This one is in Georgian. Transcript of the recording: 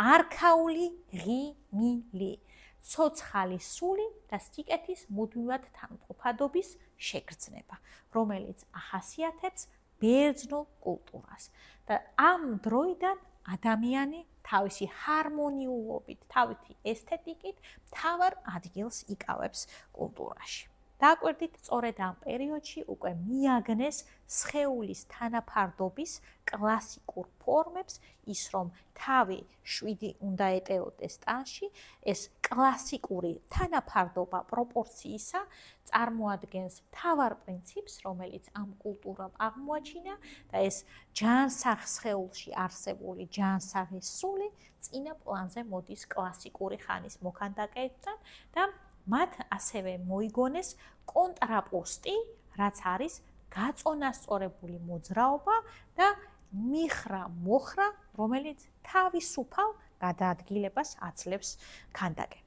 არქაული ღიმილი, ცოცხალი სული და სიკეთის მუდმივად თანმყოფადობის შეგრძნება, რომელიც ახასიათებს ბერძნულ კულტურას. და ამ დროიდან ადამიანი თავისი ჰარმონიულობით, თავისი ესთეტიკით მთავარ ადგილს იკავებს კულტურაში. დააკვირდით, სწორედ ამ პერიოდში უკვე მიაგნეს სხეულის თანაფარდობის კლასიკურ ფორმებს, ის რომ თავი 7 უნდა ეტეოდეს ტანში, ეს კლასიკური თანაფარდობა პროპორციისა წარმოადგენს მთავარ პრინციპს, რომელიც ამ კულტურამ აღმოაჩინა და ეს ჯანსაღ სხეულში არსებული ჯანსაღი სული წინა პლანზე მოდის კლასიკური ხანის მოქანდაკეებთან და მათ ასევე მოიგონეს კონტრაპოსტი, რაც არის გაწონასწორებული მოძრაობა და მიხრა-მოხრა, რომელიც თავისუფალ გადაადგილებას აძლევს ქანდაკებას.